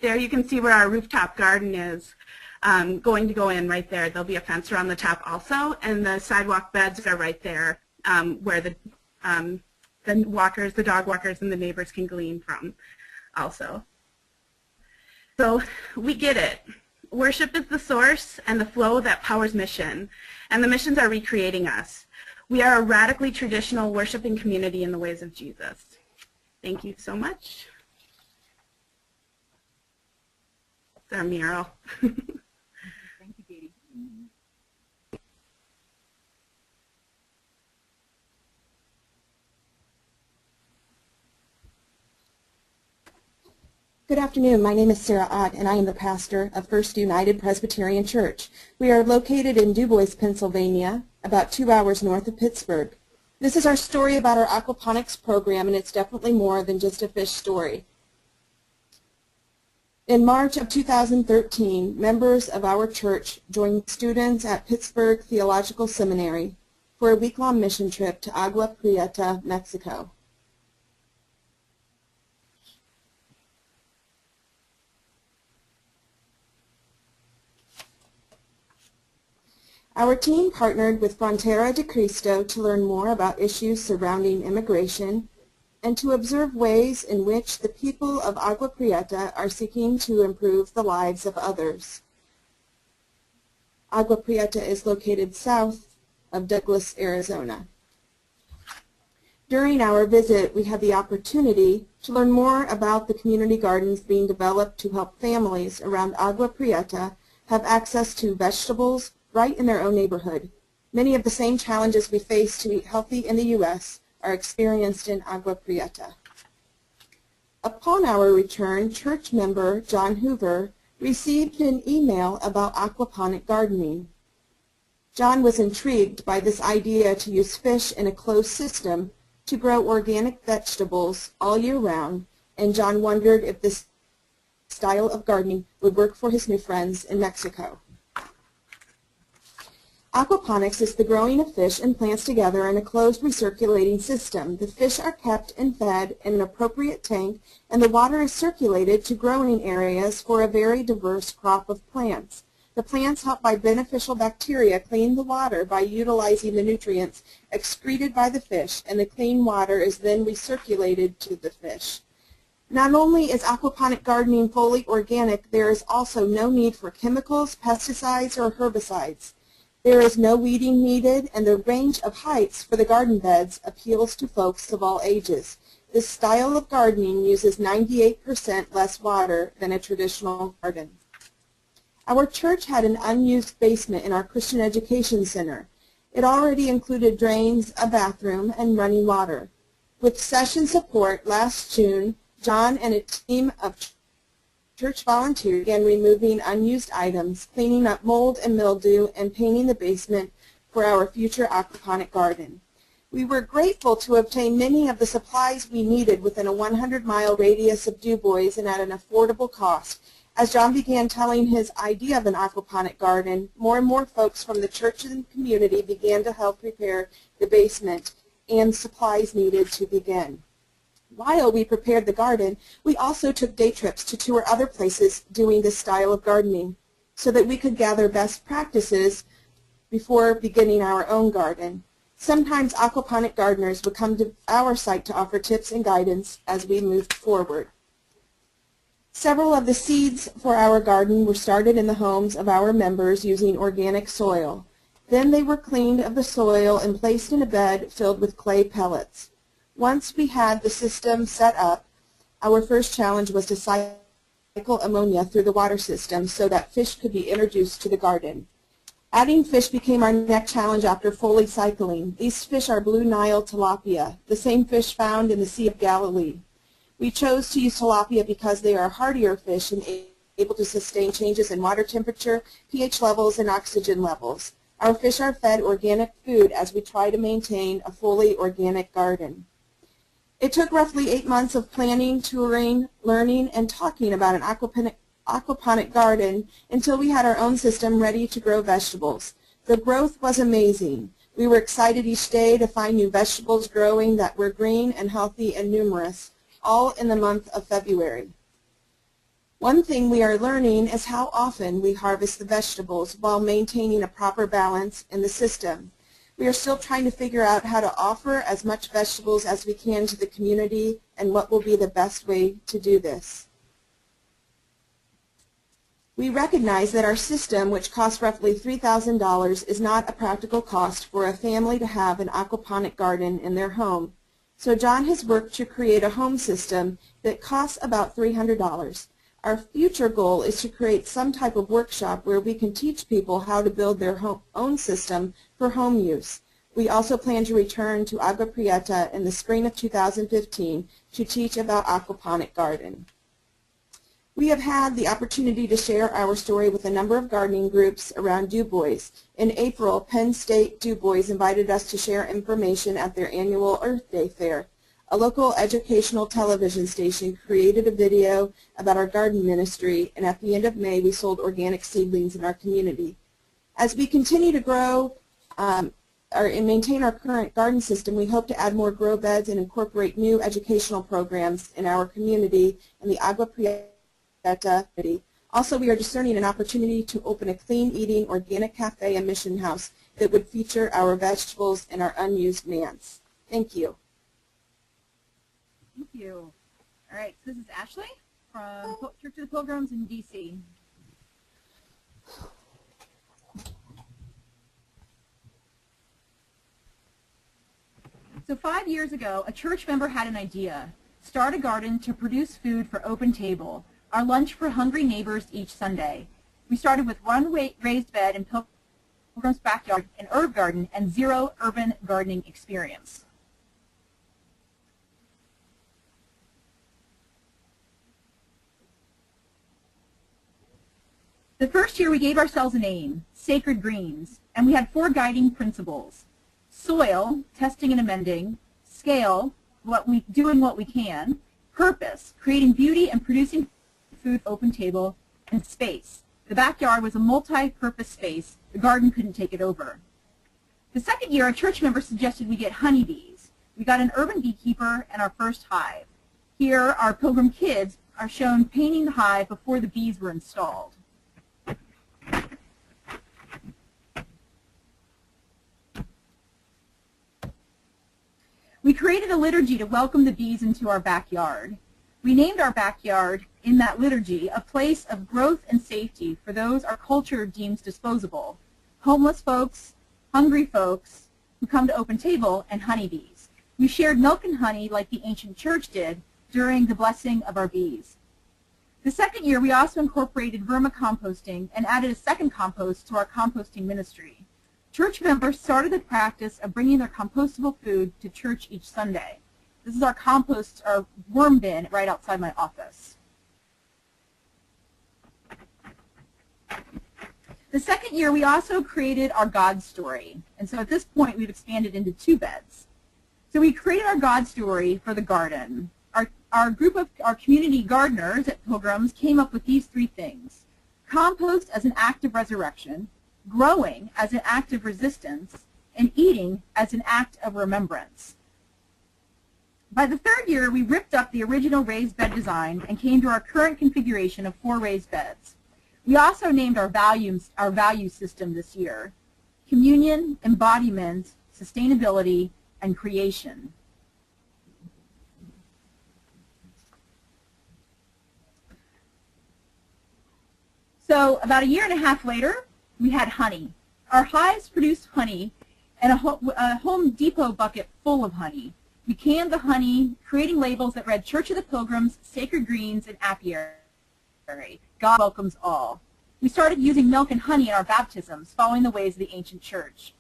H: There you can see where our rooftop garden is going to go in right there. There'll be a fence around the top also, and the sidewalk beds are right there where the walkers, the dog walkers, and the neighbors can glean from also. So we get it. Worship is the source and the flow that powers mission, and the missions are recreating us. We are a radically traditional worshiping community in the ways of Jesus. Thank you so much. It's our mural.
B: Thank you, Katie.
I: Good afternoon. My name is Sarah Ott, and I am the pastor of First United Presbyterian Church. We are located in Du Bois, Pennsylvania, about 2 hours north of Pittsburgh. This is our story about our aquaponics program, and it's definitely more than just a fish story. In March of 2013, members of our church joined students at Pittsburgh Theological Seminary for a week-long mission trip to Agua Prieta, Mexico. Our team partnered with Frontera de Cristo to learn more about issues surrounding immigration and to observe ways in which the people of Agua Prieta are seeking to improve the lives of others. Agua Prieta is located south of Douglas, Arizona. During our visit, we had the opportunity to learn more about the community gardens being developed to help families around Agua Prieta have access to vegetables right in their own neighborhood. Many of the same challenges we face to eat healthy in the U.S. are experienced in Agua Prieta. Upon our return, church member John Hoover received an email about aquaponic gardening. John was intrigued by this idea to use fish in a closed system to grow organic vegetables all year round, and John wondered if this style of gardening would work for his new friends in Mexico. Aquaponics is the growing of fish and plants together in a closed recirculating system. The fish are kept and fed in an appropriate tank, and the water is circulated to growing areas for a very diverse crop of plants. The plants help by beneficial bacteria clean the water by utilizing the nutrients excreted by the fish, and the clean water is then recirculated to the fish. Not only is aquaponic gardening fully organic, there is also no need for chemicals, pesticides, or herbicides. There is no weeding needed, and the range of heights for the garden beds appeals to folks of all ages. This style of gardening uses 98% less water than a traditional garden. Our church had an unused basement in our Christian Education Center. It already included drains, a bathroom, and running water. With session support last June, John and a team of church volunteers began removing unused items, cleaning up mold and mildew, and painting the basement for our future aquaponic garden. We were grateful to obtain many of the supplies we needed within a 100-mile radius of Du Bois and at an affordable cost. As John began telling his idea of an aquaponic garden, more and more folks from the church and community began to help prepare the basement and supplies needed to begin. While we prepared the garden, we also took day trips to tour other places doing this style of gardening so that we could gather best practices before beginning our own garden. Sometimes aquaponic gardeners would come to our site to offer tips and guidance as we moved forward. Several of the seeds for our garden were started in the homes of our members using organic soil. Then they were cleaned of the soil and placed in a bed filled with clay pellets. Once we had the system set up, our first challenge was to cycle ammonia through the water system so that fish could be introduced to the garden. Adding fish became our next challenge after fully cycling. These fish are blue Nile tilapia, the same fish found in the Sea of Galilee. We chose to use tilapia because they are hardier fish and able to sustain changes in water temperature, pH levels, and oxygen levels. Our fish are fed organic food as we try to maintain a fully organic garden. It took roughly 8 months of planning, touring, learning, and talking about an aquaponic garden until we had our own system ready to grow vegetables. The growth was amazing. We were excited each day to find new vegetables growing that were green and healthy and numerous, all in the month of February. One thing we are learning is how often we harvest the vegetables while maintaining a proper balance in the system. We are still trying to figure out how to offer as much vegetables as we can to the community and what will be the best way to do this. We recognize that our system, which costs roughly $3,000, is not a practical cost for a family to have an aquaponic garden in their home. So John has worked to create a home system that costs about $300. Our future goal is to create some type of workshop where we can teach people how to build their own system for home use. We also plan to return to Agua Prieta in the spring of 2015 to teach about aquaponic garden. We have had the opportunity to share our story with a number of gardening groups around Du Bois. In April, Penn State Du Bois invited us to share information at their annual Earth Day Fair. A local educational television station created a video about our garden ministry, and at the end of May, we sold organic seedlings in our community. As we continue to grow and maintain our current garden system, we hope to add more grow beds and incorporate new educational programs in our community and the Agua Prieta community. Also, we are discerning an opportunity to open a clean eating organic cafe and mission house that would feature our vegetables and our unused mans. Thank you.
B: Thank you. All right, so this is Ashley from Church of the Pilgrims in D.C. So 5 years ago, a church member had an idea: start a garden to produce food for Open Table, our lunch for hungry neighbors each Sunday. We started with one raised bed in Pilgrim's backyard, an herb garden, and 0 urban gardening experience. The first year we gave ourselves a name, Sacred Greens, and we had 4 guiding principles: soil, testing and amending; scale, doing what we can; purpose, creating beauty and producing food for Open Table; and space. The backyard was a multi-purpose space. The garden couldn't take it over. The second year, a church member suggested we get honeybees. We got an urban beekeeper and our first hive. Here, our Pilgrim kids are shown painting the hive before the bees were installed. We created a liturgy to welcome the bees into our backyard. We named our backyard, in that liturgy, a place of growth and safety for those our culture deems disposable: homeless folks, hungry folks who come to Open Table, and honeybees. We shared milk and honey like the ancient church did during the blessing of our bees. The second year, we also incorporated vermicomposting and added a second compost to our composting ministry. Church members started the practice of bringing their compostable food to church each Sunday. This is our worm bin right outside my office. The second year, we also created our God story. And so at this point, we've expanded into 2 beds. So we created our God story for the garden. Our group of our community gardeners at Pilgrims came up with these 3 things: compost as an act of resurrection, growing as an act of resistance, and eating as an act of remembrance. By the 3rd year, we ripped up the original raised bed design and came to our current configuration of 4 raised beds. We also named our value system this year: communion, embodiment, sustainability, and creation. So about a year and a half later, we had honey. Our hives produced honey and a Home Depot bucket full of honey. We canned the honey, creating labels that read Church of the Pilgrims, Sacred Greens, and Apiary. God welcomes all. We started using milk and honey in our baptisms, following the ways of the ancient church.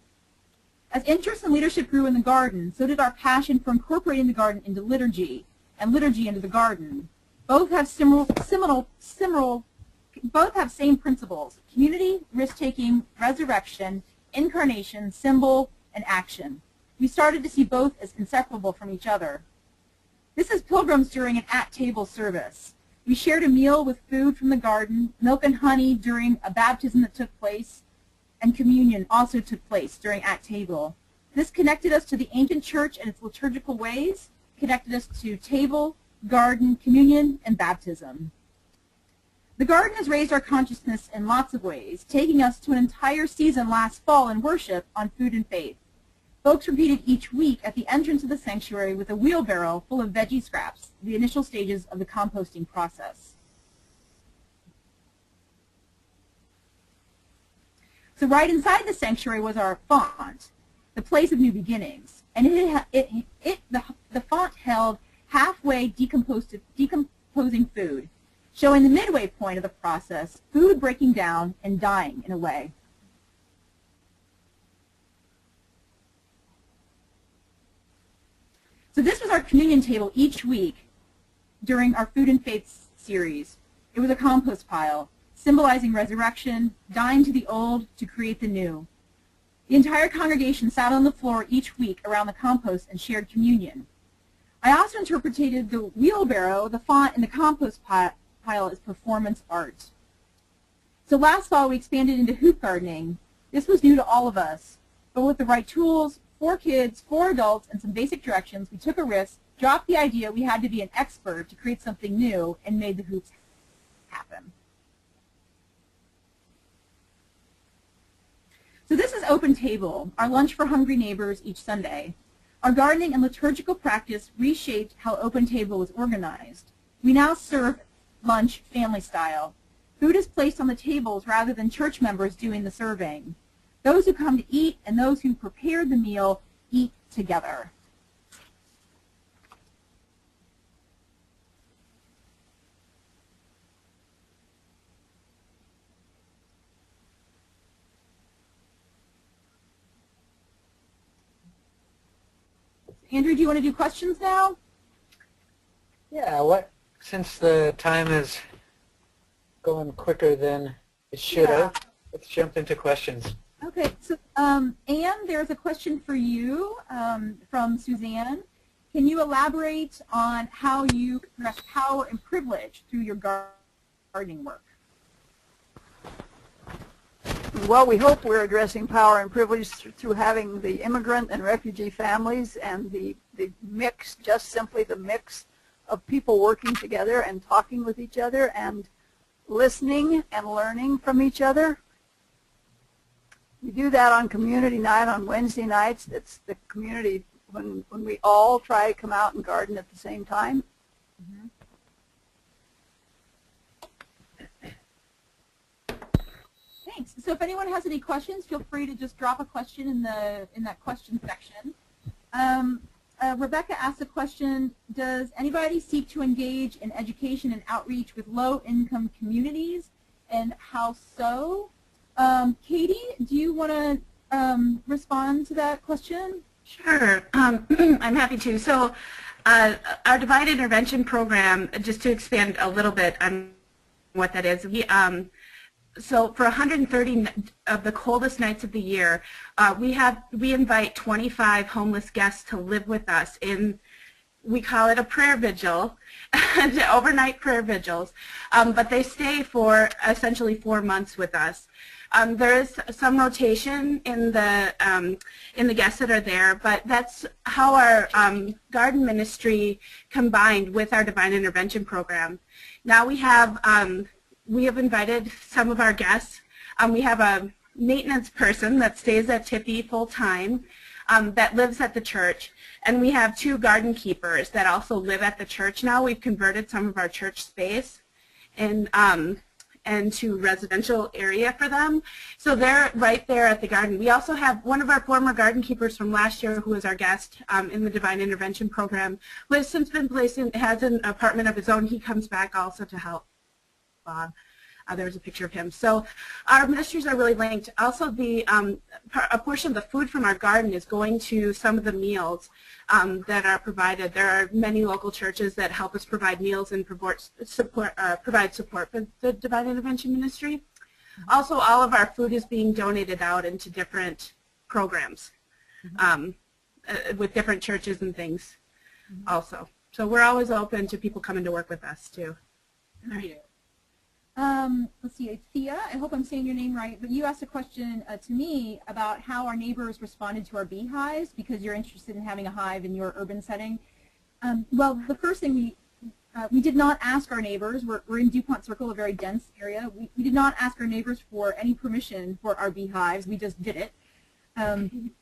B: As interest and leadership grew in the garden, so did our passion for incorporating the garden into liturgy, and liturgy into the garden. Both have same principles: community, risk-taking, resurrection, incarnation, symbol, and action. We started to see both as inseparable from each other. This is Pilgrims during an at-table service. We shared a meal with food from the garden, milk and honey during a baptism that took place, and communion also took place during at-table. This connected us to the ancient church and its liturgical ways, connected us to table, garden, communion, and baptism. The garden has raised our consciousness in lots of ways, taking us to an entire season last fall in worship on food and faith. Folks repeated each week at the entrance of the sanctuary with a wheelbarrow full of veggie scraps, the initial stages of the composting process. So right inside the sanctuary was our font, the place of new beginnings, and the font held halfway decomposing food, showing the midway point of the process, food breaking down and dying in a way. So this was our communion table each week during our Food and Faith series. It was a compost pile, symbolizing resurrection, dying to the old to create the new. The entire congregation sat on the floor each week around the compost and shared communion. I also interpreted the wheelbarrow, the font, and the compost pile as performance art. So last fall we expanded into hoop gardening. This was new to all of us, but with the right tools, 4 kids, 4 adults, and some basic directions, we took a risk, dropped the idea we had to be an expert to create something new, and made the hoops happen. So this is Open Table, our lunch for hungry neighbors each Sunday. Our gardening and liturgical practice reshaped how Open Table was organized. We now serve lunch family style. Food is placed on the tables rather than church members doing the serving. Those who come to eat and those who prepared the meal eat together. Andrew, do you want to do questions now?
A: Yeah, since the time is going quicker than it should have, let's jump into questions.
B: Okay, so Anne, there's a question for you from Suzanne. Can you elaborate on how you address power and privilege through your gardening work?
G: Well, we hope we're addressing power and privilege through having the immigrant and refugee families and the mix, just simply the mix of people working together and talking with each other and listening and learning from each other. We do that on community night on Wednesday nights. It's the community when we all try to come out and garden at the same time.
B: Mm-hmm. Thanks. So if anyone has any questions, feel free to just drop a question in that question section. Rebecca asked a question, does anybody seek to engage in education and outreach with low-income communities, and how so? Katie, do you want to respond to that question?
H: Sure, I'm happy to. So our Divine Intervention Program, just to expand a little bit on what that is, so for 130 of the coldest nights of the year, we invite 25 homeless guests to live with us in, we call it a prayer vigil, overnight prayer vigils, but they stay for essentially 4 months with us. There is some rotation in the guests that are there, but that's how our garden ministry combined with our Divine Intervention program. Now we have invited some of our guests. We have a maintenance person that stays at Tippy full time that lives at the church, and we have 2 garden keepers that also live at the church now. We've converted some of our church space and to residential area for them. So they're right there at the garden. We also have one of our former garden keepers from last year who was our guest in the Divine Intervention program, who has since been placed in, has an apartment of his own. He comes back also to help Bob. There's a picture of him. So our ministries are really linked. Also, a portion of the food from our garden is going to some of the meals that are provided. There are many local churches that help us provide meals and provide support for the Divine Intervention Ministry. Also, all of our food is being donated out into different programs with different churches and things also. So we're always open to people coming to work with us, too.
B: All right. Let's see, Thea, I hope I'm saying your name right, but you asked a question to me about how our neighbors responded to our beehives because you're interested in having a hive in your urban setting. Well, the first thing we did not ask our neighbors. We're in DuPont Circle, a very dense area. We did not ask our neighbors for any permission for our beehives. We just did it. And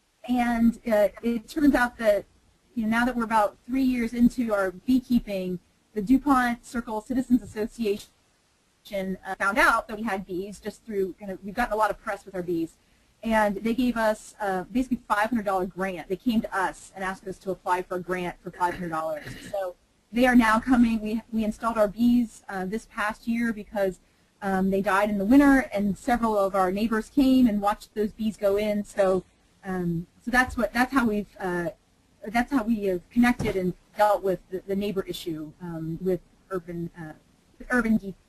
B: it turns out that now that we're about 3 years into our beekeeping, the DuPont Circle Citizens Association found out that we had bees just through we've gotten a lot of press with our bees, and they gave us basically $500 grant. They came to us and asked us to apply for a grant for $500. So they are now coming. We installed our bees this past year because they died in the winter, and several of our neighbors came and watched those bees go in. So that's how we have connected and dealt with the neighbor issue with urban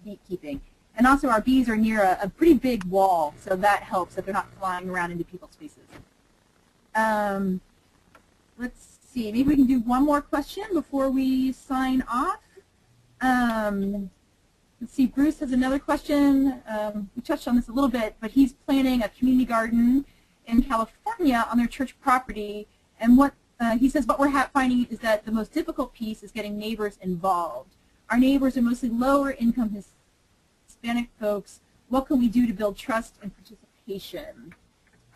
B: beekeeping. And also our bees are near a pretty big wall, so that helps that they're not flying around into people's spaces. Let's see, maybe we can do one more question before we sign off. Let's see, Bruce has another question. We touched on this a little bit, but he's planning a community garden in California on their church property, and what he says what we're finding is that the most difficult piece is getting neighbors involved. Our neighbors are mostly lower income Hispanic folks. What can we do to build trust and participation?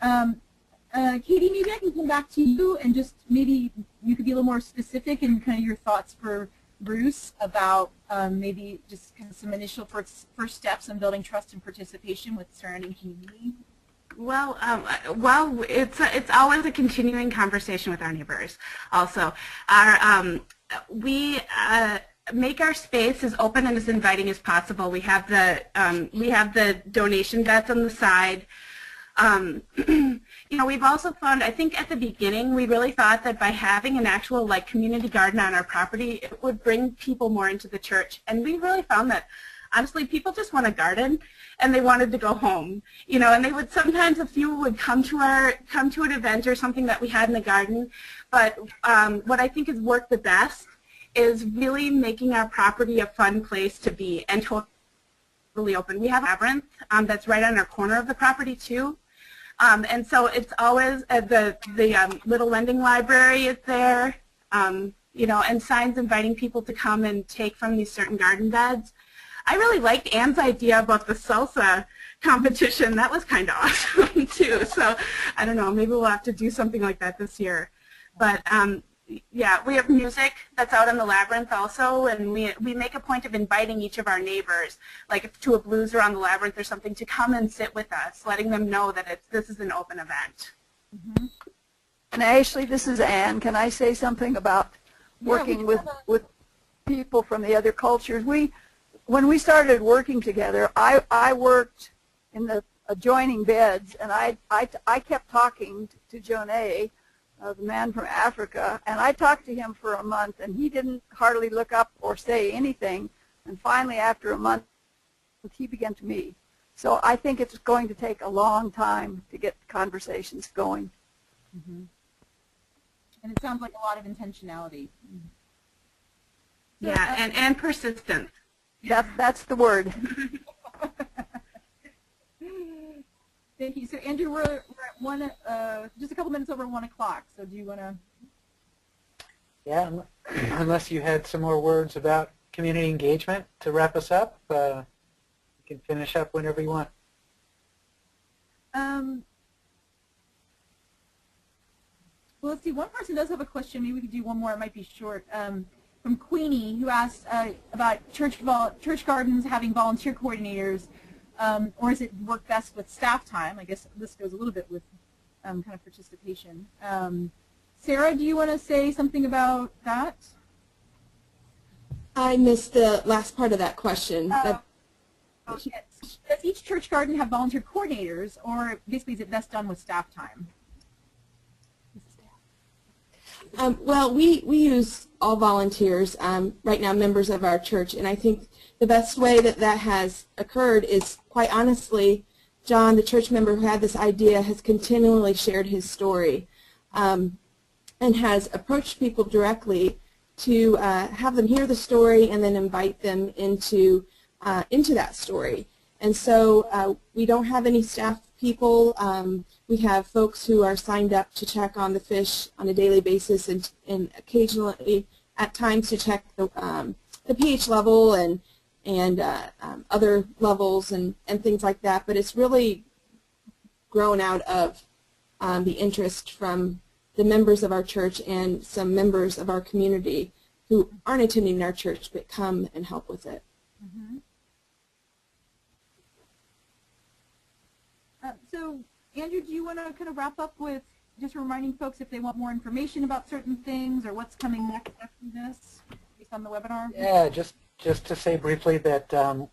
B: Katie, maybe I can come back to you and just maybe you could be a little more specific in kind of your thoughts for Bruce about maybe just kind of some initial first steps in building trust and participation with the surrounding community.
H: Well, it's always a continuing conversation with our neighbors. Also, we make our space as open and as inviting as possible. We have the donation beds on the side. We've also found, I think at the beginning, we really thought that by having an actual community garden on our property, it would bring people more into the church. And we really found that, honestly, people just want a garden and they wanted to go home. And they would sometimes, a few would come to an event or something that we had in the garden. But what I think has worked the best is really making our property a fun place to be and totally open. We have a labyrinth that's right on our corner of the property too. And so it's always the little lending library is there, and signs inviting people to come and take from these certain garden beds. I really liked Anne's idea about the salsa competition. That was kind of awesome too. So I don't know, maybe we'll have to do something like that this year. But yeah, we have music that's out in the labyrinth also, and we make a point of inviting each of our neighbors, like to a blues or on the labyrinth or something, to come and sit with us, letting them know that this is an open event.
G: Mm-hmm. And Ashley, this is Anne. Can I say something about working with people from the other cultures? When we started working together, I worked in the adjoining beds, and I kept talking to Jonay, the man from Africa, and I talked to him for a month, and he didn't hardly look up or say anything, and finally after a month he began to me. So I think it's going to take a long time to get conversations going.
B: Mm-hmm. And it sounds like a lot of intentionality.
H: Yeah, and persistence.
G: That's the word.
B: Thank you. So Andrew, we're at just a couple minutes over 1 o'clock. So do you want to?
A: Yeah, unless you had some more words about community engagement to wrap us up, you can finish up whenever you want.
B: Well, let's see. One person does have a question. Maybe we could do one more. It might be short. From Queenie, who asked about church gardens having volunteer coordinators, or does it work best with staff time? I guess this goes a little bit with kind of participation. Sarah, do you want to say something about that?
I: I missed the last part of that question.
B: Does each church garden have volunteer coordinators, or basically is it best done with staff time?
I: Well, we use all volunteers right now, members of our church, and I think the best way that has occurred is, quite honestly, John, the church member who had this idea, has continually shared his story and has approached people directly to have them hear the story and then invite them into that story. And so we don't have any staff people. We have folks who are signed up to check on the fish on a daily basis and occasionally at times to check the pH level and other levels and things like that. But it's really grown out of the interest from the members of our church and some members of our community who aren't attending our church but come and help with it.
B: Mm-hmm. So, Andrew, do you want to kind of wrap up with just reminding folks if they want more information about certain things or what's coming next after this based on the webinar?
A: Yeah, just to say briefly that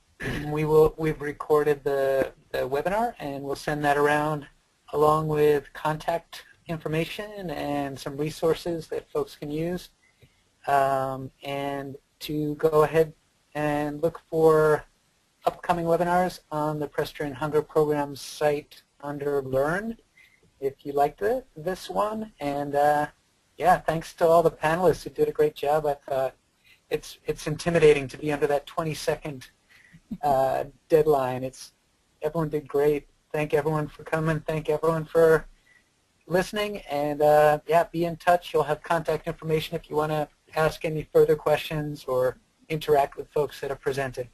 A: we've recorded the webinar and we'll send that around along with contact information and some resources that folks can use, and to go ahead and look for upcoming webinars on the Presbyterian Hunger Program site under Learn if you liked this one. And yeah, thanks to all the panelists who did a great job. I thought it's intimidating to be under that 20-second deadline. Everyone did great. Thank everyone for coming. Thank everyone for listening. And yeah, be in touch. You'll have contact information if you want to ask any further questions or interact with folks that have presented.